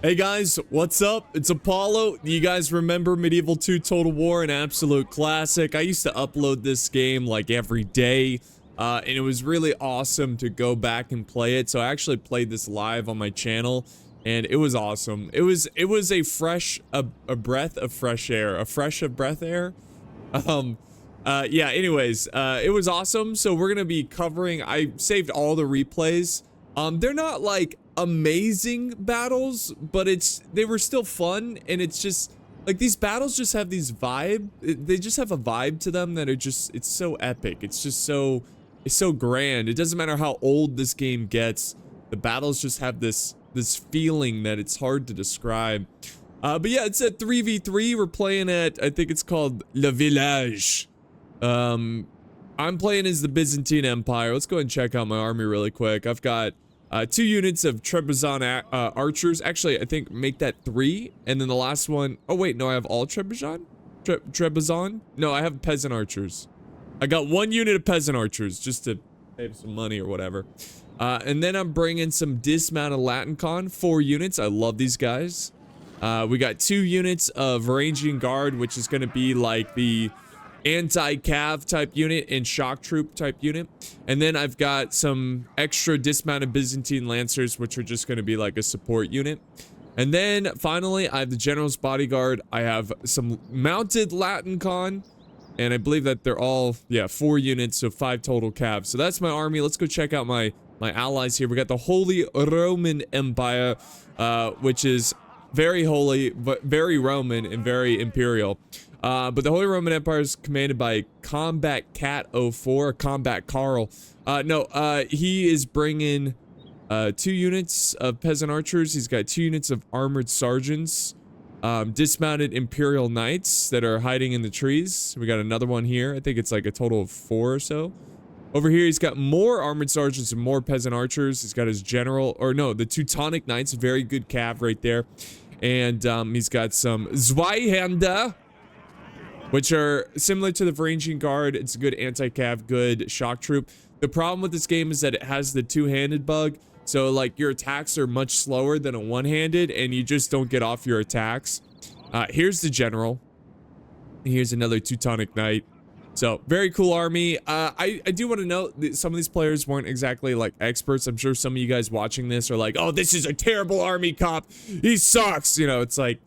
Hey guys, what's up? It's Apollo. You guys remember Medieval 2 Total War, an absolute classic? I used to upload this game like every day, and it was really awesome to go back and play it. So I actually played this live on my channel, and it was awesome. It was a breath of fresh air, air. Yeah, anyways, it was awesome. So we're gonna be covering, I saved all the replays. They're not like amazing battles, but they were still fun, and it's just like these battles just have these they just have a vibe to them that it's so epic. It's so grand. It doesn't matter how old this game gets, the battles just have this feeling that it's hard to describe. But yeah, it's at 3v3. We're playing at, I think it's called Le Village. I'm playing as the Byzantine Empire. Let's go ahead and check out my army really quick. I've got 2 units of Trebizond archers. Actually, I think make that 3. And then the last one, oh wait, no, I have all Trebizond? Trebizond? No, I have peasant archers. I got 1 unit of peasant archers just to save some money or whatever. And then I'm bringing some dismounted Latin con, 4 units. I love these guys. We got 2 units of Varangian Guard, which is going to be like the anti-cav type unit and shock troop type unit. And then I've got some extra dismounted Byzantine Lancers, which are just going to be like a support unit. And then finally, I have the General's Bodyguard. I have some mounted Latin con, and I believe that they're all, yeah, 4 units, so 5 total cav. So that's my army. Let's go check out my allies here. We got the Holy Roman Empire, which is very holy, but very Roman and very imperial. But the Holy Roman Empire is commanded by Combat Cat 04, Combat Carl. He is bringing 2 units of peasant archers. He's got 2 units of armored sergeants, dismounted Imperial Knights that are hiding in the trees. We got another one here. I think it's like a total of 4 or so. Over here, he's got more armored sergeants and more peasant archers. He's got his general, or no, the Teutonic Knights, very good cav right there. And he's got some Zweihänder, which are similar to the Varangian Guard. It's a good anti-cav, good shock troop. The problem with this game is that it has the 2-handed bug. So like your attacks are much slower than a 1-handed, and you just don't get off your attacks. Here's the general. Here's another Teutonic Knight. So very cool army. I do want to note that some of these players weren't exactly like experts. I'm sure some of you guys watching this are like, oh, this is a terrible army cop. He sucks. You know, it's like,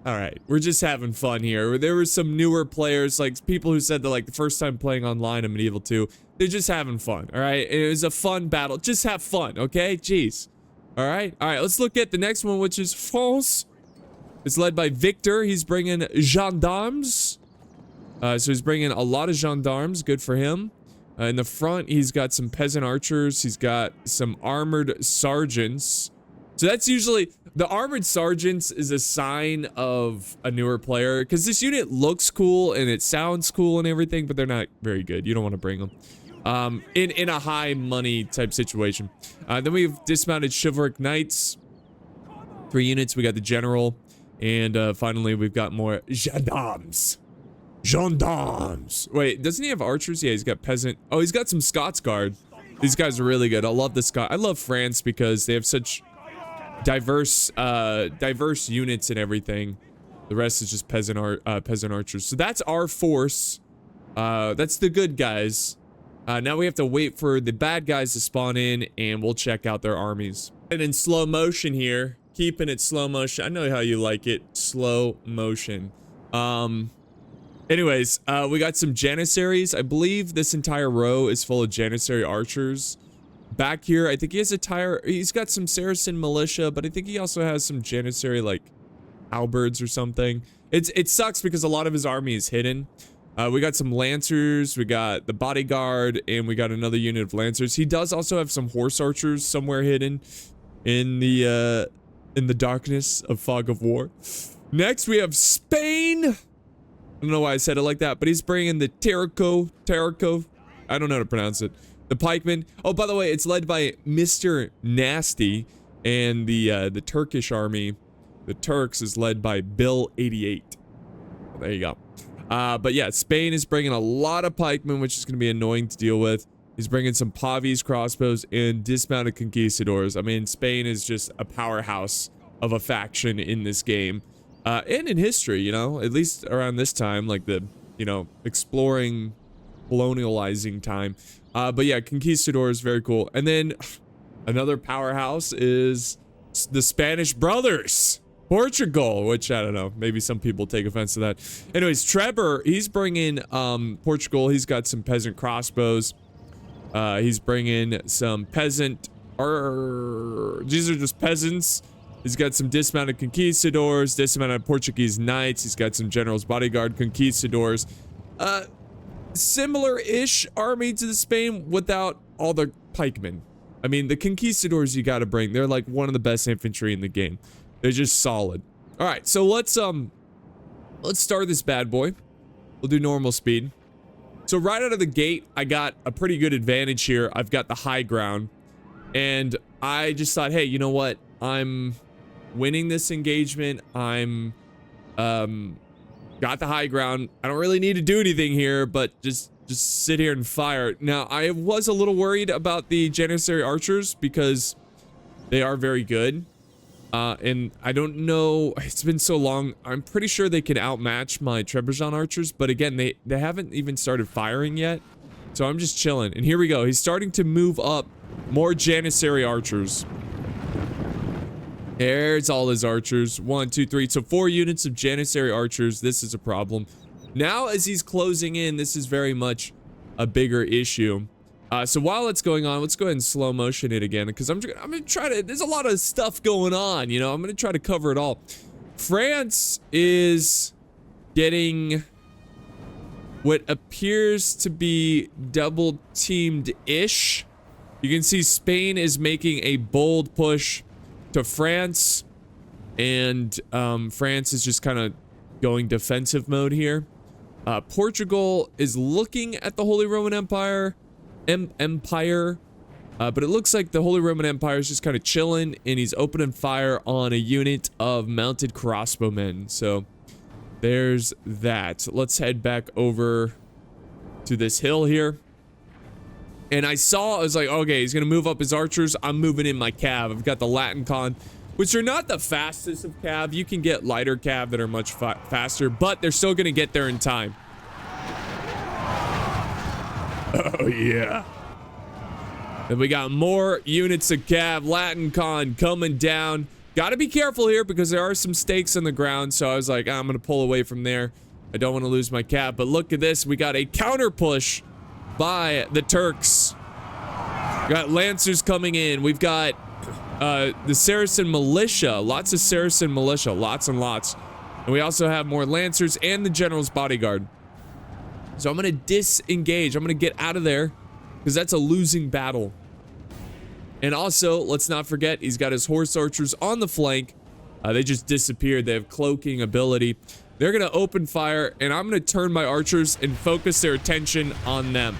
all right, we're just having fun here. There were some newer players, like people who said that like the first time playing online in Medieval 2, they're just having fun, all right? It was a fun battle. Just have fun, okay? Jeez. All right, let's look at the next one, which is France. It's led by Victor. He's bringing gendarmes. So he's bringing a lot of gendarmes. Good for him. In the front, he's got some peasant archers. He's got some armored sergeants. So that's usually, the armored sergeants is a sign of a newer player, because this unit looks cool and it sounds cool and everything, but they're not very good. You don't want to bring them in a high money type situation. Then we have dismounted chivalric knights, 3 units. We got the general, and finally we've got more gendarmes. Wait, doesn't he have archers? Yeah, he's got peasant. Oh, he's got some Scots Guard. These guys are really good. I love the Scot. I love France because they have such diverse units and everything. The rest is just peasant archers. So that's our force. That's the good guys. Now we have to wait for the bad guys to spawn in, and we'll check out their armies. And in slow motion here, keeping it slow motion. I know how you like it, slow motion. Anyways, we got some Janissaries. I believe this entire row is full of Janissary archers. Back here, I think he has he's got some Saracen militia, but I think he also has some Janissary, like, halberds or something. It sucks because a lot of his army is hidden. We got some Lancers, we got the Bodyguard, and we got another unit of Lancers. He does also have some horse archers somewhere hidden in the darkness of Fog of War. Next, we have Spain. I don't know why I said it like that, but he's bringing the Tarraco. I don't know how to pronounce it. The pikemen. Oh, by the way, it's led by Mr. Nasty, and the Turkish army, the Turks, is led by Bill 88. There you go. But yeah, Spain is bringing a lot of pikemen, which is going to be annoying to deal with. He's bringing some Pavis crossbows and dismounted conquistadors. I mean, Spain is just a powerhouse of a faction in this game, and in history, you know, at least around this time, like the, you know, exploring, colonializing time. But yeah, conquistadors, very cool. And then another powerhouse is the Spanish brothers, Portugal, which I don't know, maybe some people take offense to that. Anyways, Trevor, he's bringing Portugal. He's got some peasant crossbows. He's bringing some peasant, these are just peasants. He's got some dismounted conquistadors, dismounted Portuguese knights. He's got some general's bodyguard conquistadors. Similar-ish army to the Spain without all the pikemen. I mean, the conquistadors you gotta bring. They're like one of the best infantry in the game. They're just solid. All right, so let's start this bad boy. We'll do normal speed. So right out of the gate, I got a pretty good advantage here. I've got the high ground, and I just thought, hey, you know what? I'm winning this engagement. I'm got the high ground. I don't really need to do anything here, but just sit here and fire. Now, I was a little worried about the Janissary archers because they are very good. And I don't know, it's been so long. I'm pretty sure they can outmatch my Trebizond archers, but again, they haven't even started firing yet. So I'm just chilling. And here we go. He's starting to move up more Janissary archers. There's all his archers. 1, 2, 3. So 4 units of Janissary archers. This is a problem. Now, as he's closing in, this is very much a bigger issue. So while it's going on, let's go ahead and slow motion it again, because I'm gonna try to, there's a lot of stuff going on, you know, I'm gonna try to cover it all. France is getting what appears to be double teamed-ish. You can see Spain is making a bold push to France, and France is just kind of going defensive mode here. Portugal is looking at the Holy Roman Empire, but it looks like the Holy Roman Empire is just kind of chilling, and he's opening fire on a unit of mounted crossbowmen. So there's that. Let's head back over to this hill here. And I was like, okay, he's gonna move up his archers. I'm moving in my cav. I've got the Latin con, which are not the fastest of cav. You can get lighter cav that are much faster, but they're still gonna get there in time. Oh yeah. Then we got more units of cav, Latin con coming down. Gotta be careful here because there are some stakes on the ground. So I was like, I'm gonna pull away from there. I don't want to lose my cav. But look at this, we got a counter push by the Turks. We got Lancers coming in. We've got the Saracen militia, lots of Saracen militia, lots and lots. And we also have more Lancers and the General's bodyguard. So I'm gonna disengage. I'm gonna get out of there because that's a losing battle. And also, let's not forget, he's got his horse archers on the flank. They just disappeared. They have cloaking ability. They're gonna open fire, and I'm gonna turn my archers and focus their attention on them.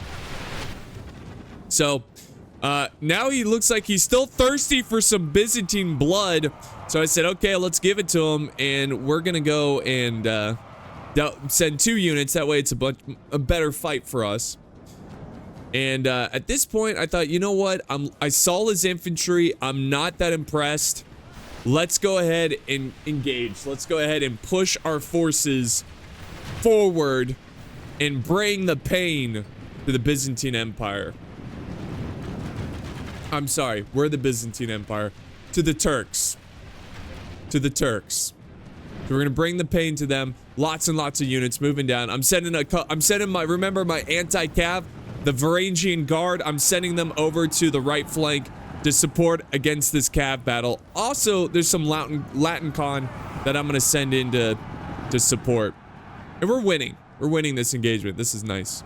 So now he looks like he's still thirsty for some Byzantine blood. So I said, okay, let's give it to him, and we're gonna go and send 2 units. That way it's a better fight for us. And at this point, I thought, you know what? I saw his infantry. I'm not that impressed. Let's go ahead and engage. Let's go ahead and push our forces forward and bring the pain to the Byzantine Empire. I'm sorry, we're the Byzantine Empire. To the Turks. To the Turks. So we're gonna bring the pain to them. Lots and lots of units moving down. I'm sending my, remember my anti-cav, the Varangian Guard. I'm sending them over to the right flank to support against this cav battle. Also, there's some Latin con that I'm gonna send in to support. And we're winning. We're winning this engagement. This is nice.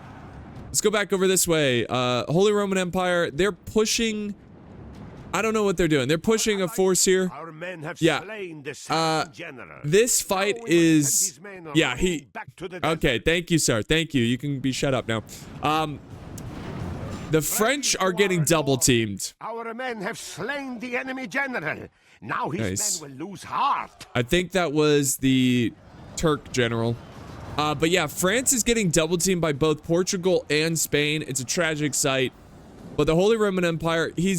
Let's go back over this way. Holy Roman Empire, they're pushing. I don't know what they're doing. They're pushing a force here. Our men have Yeah. slain the general. This fight is. Yeah, he. Okay, thank you, sir. Thank you. You can be shut up now. The French are getting double teamed. Our men have slain the enemy general. Now his men will lose heart. I think that was the Turk general. But yeah, France is getting double teamed by both Portugal and Spain. It's a tragic sight. But the Holy Roman Empire, he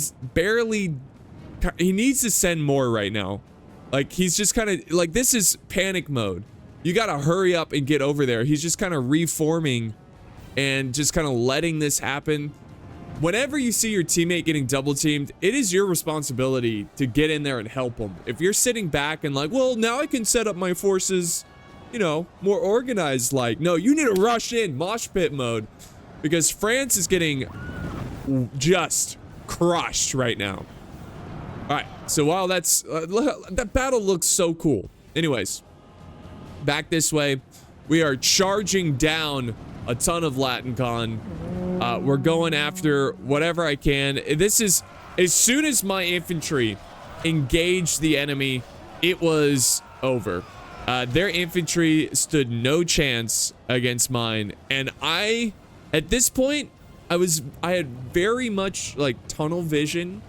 needs to send more right now. Like, he's just kind of like, this is panic mode. You got to hurry up and get over there. He's just kind of reforming and just kind of letting this happen. Whenever you see your teammate getting double teamed, it is your responsibility to get in there and help them. If you're sitting back and like, well, now I can set up my forces, you know, more organized, like, no, you need to rush in mosh pit mode, because France is getting just crushed right now. All right, so while that's that battle looks so cool. Anyways, back this way, we are charging down a ton of Latin Con. We're going after whatever I can. This is, as soon as my infantry engaged the enemy, it was over. Their infantry stood no chance against mine, and at this point, I had very much like tunnel vision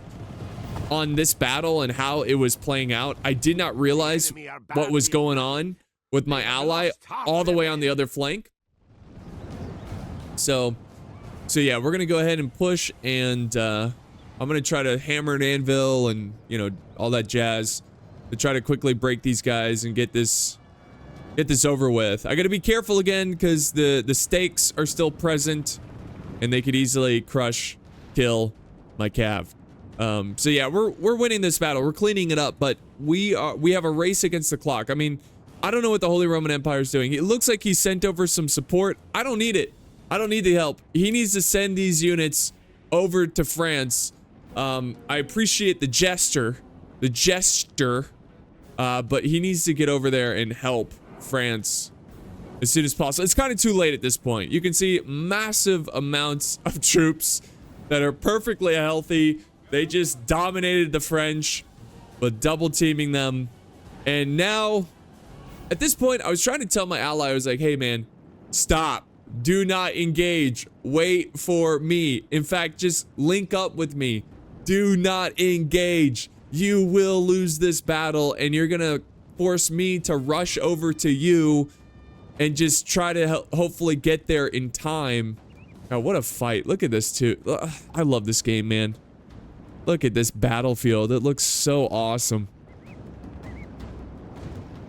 on this battle and how it was playing out. I did not realize what was going on with my ally all the way on the other flank. So yeah, we're gonna go ahead and push, and I'm gonna try to hammer an anvil and, you know, all that jazz to try to quickly break these guys and get this over with. I gotta be careful again because the stakes are still present, and they could easily kill my cav. So yeah, we're winning this battle. We're cleaning it up, but we have a race against the clock. I mean, I don't know what the Holy Roman Empire is doing. It looks like he sent over some support. I don't need it. I don't need the help. He needs to send these units over to France. I appreciate the gesture, but he needs to get over there and help France as soon as possible. It's kind of too late at this point. You can see massive amounts of troops that are perfectly healthy. They just dominated the French, but double teaming them. And now, at this point, I was trying to tell my ally, I was like, hey man, stop. Do not engage. Wait for me. In fact, just link up with me. Do not engage. You will lose this battle, and you're gonna force me to rush over to you and just try to hopefully get there in time. God, what a fight. Look at this too. I love this game, man. Look at this battlefield. It looks so awesome.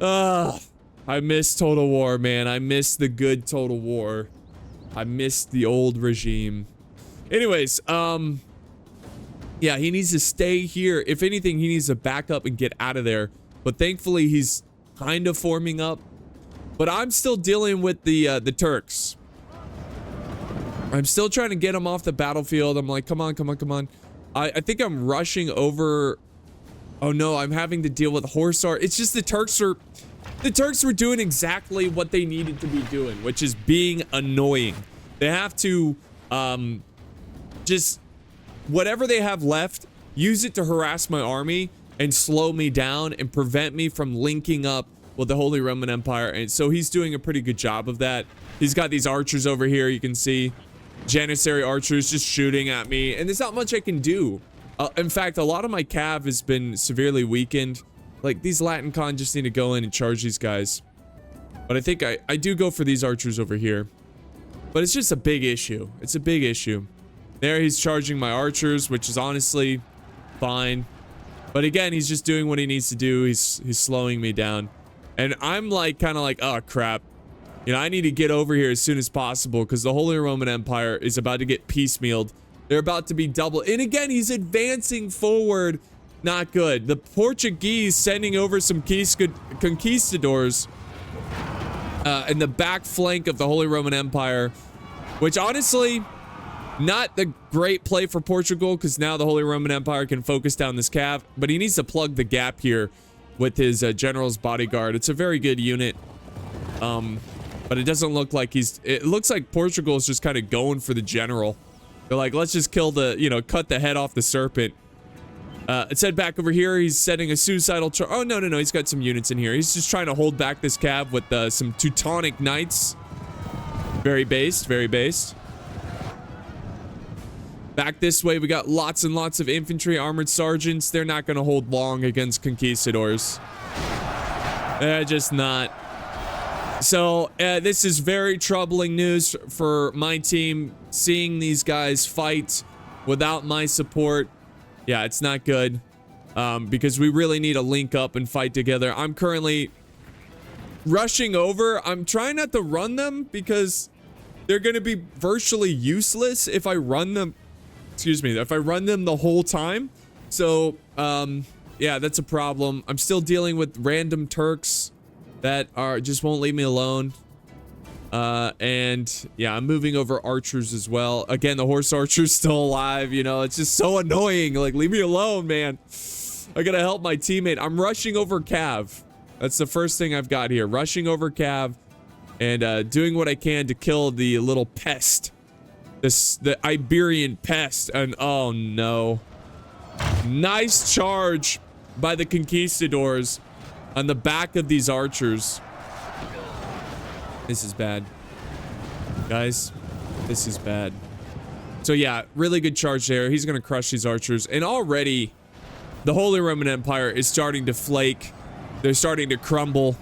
I miss Total War, man. I miss the good Total War. I miss the old regime. Anyways, yeah, he needs to stay here. If anything, he needs to back up and get out of there. But thankfully, he's kind of forming up. But I'm still dealing with the Turks. I'm still trying to get him off the battlefield. I'm like, come on, come on, come on. I think I'm rushing over. Oh no, I'm having to deal with horse art. It's just the Turks were doing exactly what they needed to be doing, which is being annoying. They have to just whatever they have left, use it to harass my army and slow me down and prevent me from linking up with the Holy Roman Empire. And so he's doing a pretty good job of that. He's got these archers over here, you can see. Janissary archers just shooting at me, and there's not much I can do. In fact, a lot of my cav has been severely weakened. Like, these Latin Con just need to go in and charge these guys. But I think I do go for these archers over here. But it's just a big issue. It's a big issue. There he's charging my archers, which is honestly fine. But again, he's just doing what he needs to do. He's slowing me down. And I'm like, kind of like, oh crap. You know, I need to get over here as soon as possible because the Holy Roman Empire is about to get piecemealed. They're about to be double. And again, he's advancing forward. Not good. The sending over some conquistadors in the back flank of the Holy Roman Empire, which honestly, not the great play for Portugal because now the Holy Roman Empire can focus down this cav, but he needs to plug the gap here with his general's bodyguard. It's a very good unit. But it doesn't look like it looks like Portugal is just kind of going for the general. They're like, let's just kill cut the head off the serpent. Let's head back over here. He's setting a suicidal charge. Oh, no. He's got some units in here. He's just trying to hold back this cav with some Teutonic Knights. Very based, very based. Back this way, we got lots and lots of infantry, armored sergeants. They're not going to hold long against conquistadors. They're just not. So, this is very troubling news for my team. Seeing these guys fight without my support. Yeah, it's not good. because we really need to link up and fight together. I'm currently rushing over. I'm trying not to run them because they're going to be virtually useless if I run them. Excuse me, if I run them the whole time. So, yeah, that's a problem. I'm still dealing with random Turks that just won't leave me alone. And yeah, I'm moving over archers as well. Again, the horse archer's still alive. You know, it's just so annoying. Like, leave me alone, man. I gotta help my teammate. I'm rushing over Cav. That's the first thing I've got here. Rushing over Cav and doing what I can to kill the little pest. The Iberian pest. And oh no. Nice charge by the conquistadors on the back of these archers. This is bad. Guys, this is bad. So yeah, really good charge there. He's gonna crush these archers. And already, the Holy Roman Empire is starting to flake. They're starting to crumble.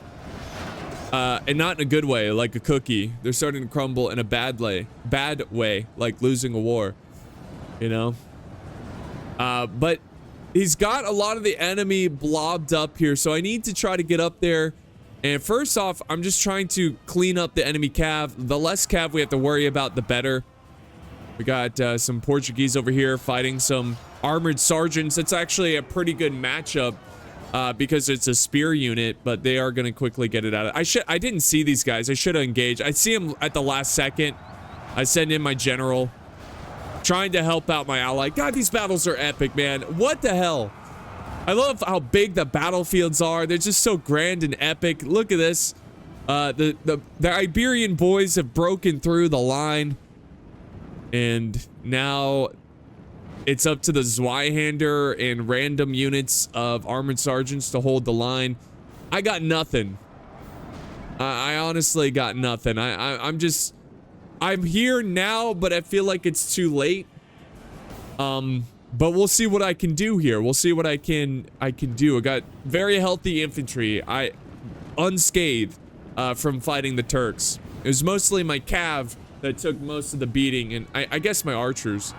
And not in a good way, like a cookie. They're starting to crumble in a bad way, like losing a war. You know? But he's got a lot of the enemy blobbed up here, so I need to try to get up there. And first off, I'm just trying to clean up the enemy cav. The less cav we have to worry about, the better. We got some Portuguese over here fighting some armored sergeants. It's actually a pretty good matchup because it's a spear unit, but they are going to quickly get it out. I didn't see these guys. I should have engaged. I see them at the last second. I send in my general, trying to help out my ally. God, these battles are epic, man. What the hell? I love how big the battlefields are. They're just so grand and epic. Look at this. The Iberian boys have broken through the line. And now it's up to the Zweihander and random units of armored sergeants to hold the line. I got nothing. I honestly got nothing. I'm here now, but I feel like it's too late. But we'll see what I can do here. We'll see what I can do. I got very healthy infantry. Unscathed from fighting the Turks. It was mostly my cav that took most of the beating, and I guess my archers.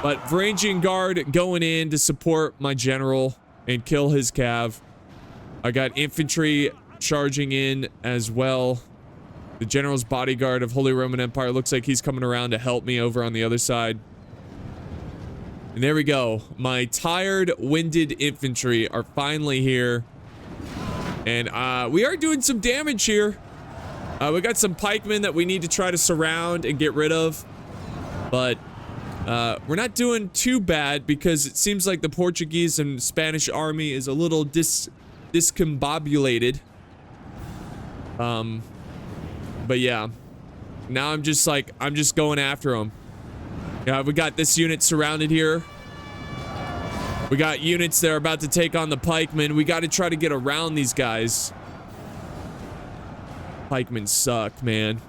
But Varangian Guard going in to support my general and kill his cav. I got infantry charging in as well. The general's bodyguard of Holy Roman Empire looks like he's coming around to help me over on the other side. And there we go. My tired, winded infantry are finally here. And we are doing some damage here. We got some pikemen that we need to try to surround and get rid of. But we're not doing too bad because it seems like the Portuguese and Spanish army is a little discombobulated. But yeah. Now I'm just going after them. Yeah, we got this unit surrounded here. We got units that are about to take on the pikemen. We got to try to get around these guys. Pikemen suck, man.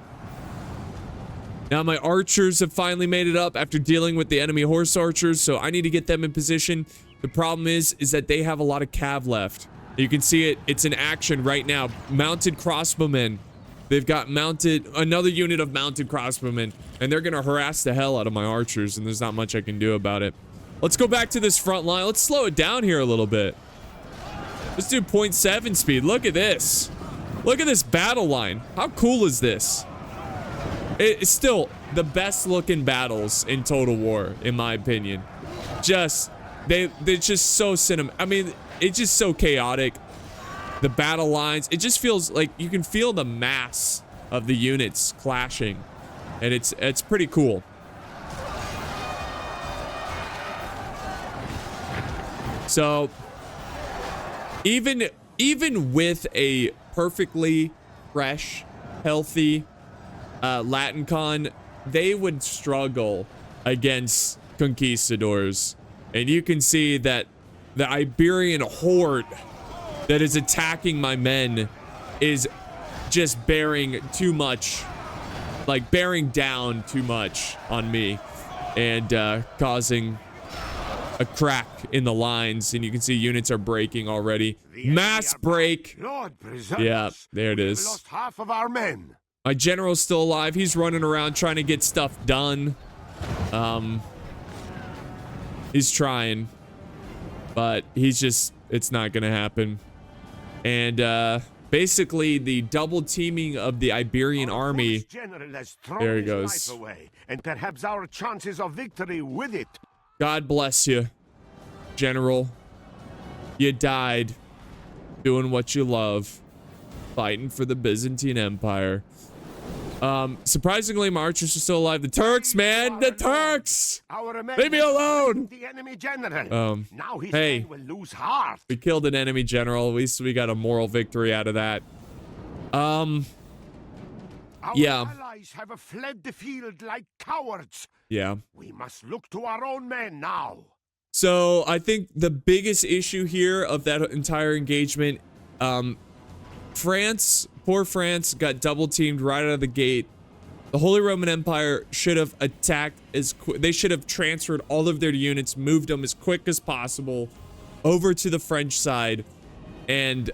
Now my archers have finally made it up after dealing with the enemy horse archers, so I need to get them in position. The problem is that they have a lot of cav left. You can see it. It's in action right now. Mounted crossbowmen. They've got another unit of mounted crossbowmen, and they're gonna harass the hell out of my archers, and there's not much I can do about it. Let's go back to this front line. Let's slow it down here a little bit. Let's do 0.7 speed. Look at this. Look at this battle line. How cool is this? It's still the best looking battles in Total War, in my opinion. They're just so I mean, it's just so chaotic. The battle lines, it just feels like you can feel the mass of the units clashing, and it's pretty cool. So even with a perfectly fresh, healthy Latin con, they would struggle against conquistadors, and you can see that the Iberian horde that is attacking my men is just bearing too much, like bearing down too much on me, and causing a crack in the lines, and you can see units are breaking already. Mass break. Yeah, there it is. Lost half of our men. My general's still alive. He's running around trying to get stuff done. He's trying. but it's not gonna happen. And basically the double teaming of the Iberian army. There he goes. And perhaps our chances of victory with it. God bless you, General. You died doing what you love, fighting for the Byzantine Empire. Surprisingly, my archers are still alive. The Turks, man, the Turks! Leave me alone! The enemy general. Now his hey, men will lose heart. we killed an enemy general. At least we got a moral victory out of that. Our yeah. allies have fled the field like cowards. Yeah. We must look to our own men now. So I think the biggest issue here of that entire engagement, France, poor France, got double teamed right out of the gate. The Holy Roman Empire should have attacked they should have transferred all of their units, moved them as quick as possible over to the French side, and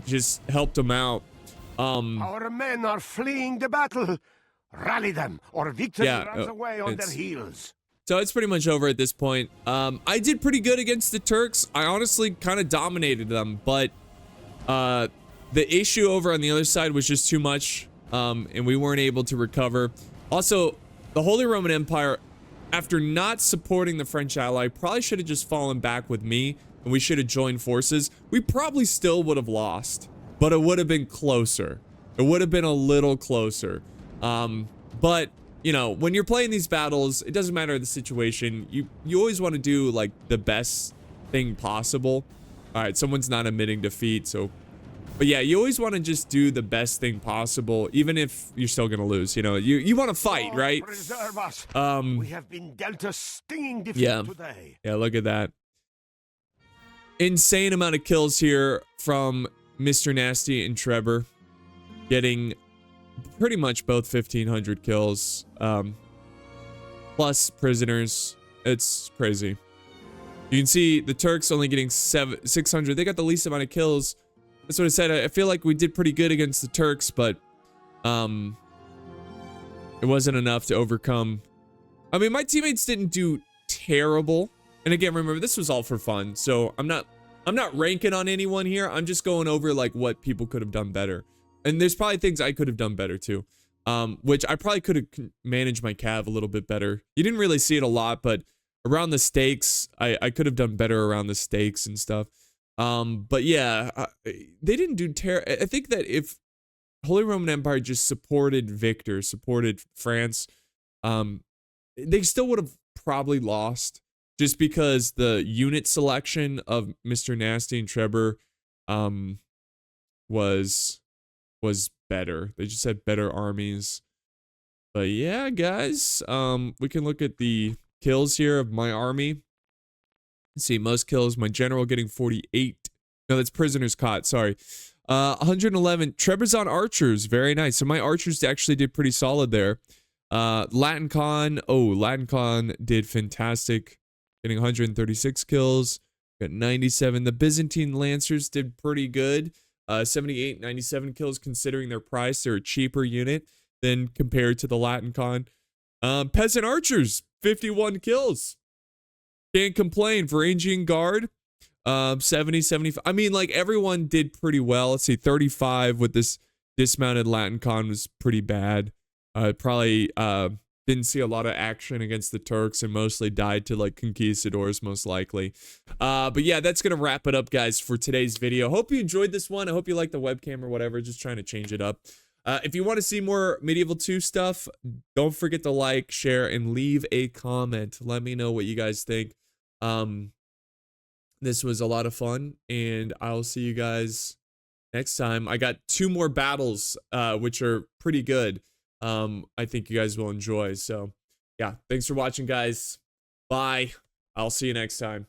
just helped them out. Our men are fleeing the battle. Rally them, or victory runs away on their heels. So it's pretty much over at this point. I did pretty good against the Turks. I honestly kind of dominated them, but the issue over on the other side was just too much, and we weren't able to recover. Also, the Holy Roman Empire, after not supporting the French ally, probably should have just fallen back with me, and we should have joined forces. We probably still would have lost, but it would have been closer. It would have been a little closer. But you know, when you're playing these battles, it doesn't matter the situation. You always want to do like the best thing possible. All right, someone's not admitting defeat, so. But yeah, you always want to just do the best thing possible, even if you're still gonna lose. You know, you want to fight, right? Preserve us. We have been dealt a stinging defeat today. Yeah, look at that. Insane amount of kills here from Mr. Nasty and Trevor, getting pretty much both 1,500 kills, plus prisoners. It's crazy. You can see the Turks only getting 600. They got the least amount of kills. That's what I said. I feel like we did pretty good against the Turks, but it wasn't enough to overcome. I mean, my teammates didn't do terrible. And again, remember, this was all for fun, so I'm not ranking on anyone here. I'm just going over like what people could have done better. And there's probably things I could have done better too, which I probably could have managed my cav a little bit better. You didn't really see it a lot, but around the stakes, I could have done better around the stakes and stuff. But yeah, they didn't do terrible. I think that if Holy Roman Empire just supported Victor, supported France, they still would have probably lost, just because the unit selection of Mr. Nasty and Trevor was better. They just had better armies. But yeah, guys, we can look at the kills here of my army. Let's see, most kills, my general getting 48. No, that's prisoners caught, sorry. 111. Trebizond archers, very nice. So my archers actually did pretty solid there. Latin Khan did fantastic, getting 136 kills. Got 97. The Byzantine lancers did pretty good. 78, 97 kills considering their price. They're a cheaper unit than compared to the Latin Khan. Peasant archers, 51 kills. Can't complain. Varangian guard, 70, 75. I mean, like, everyone did pretty well. Let's see, 35 with this dismounted Latin Khan was pretty bad. Probably didn't see a lot of action against the Turks and mostly died to like conquistadors most likely. But yeah, that's gonna wrap it up, guys, for today's video. Hope you enjoyed this one. I hope you liked the webcam or whatever, just trying to change it up. If you want to see more Medieval 2 stuff, don't forget to like, share, and leave a comment. Let me know what you guys think. This was a lot of fun, and I'll see you guys next time. I got 2 more battles, which are pretty good. I think you guys will enjoy. So yeah, thanks for watching, guys. Bye. I'll see you next time.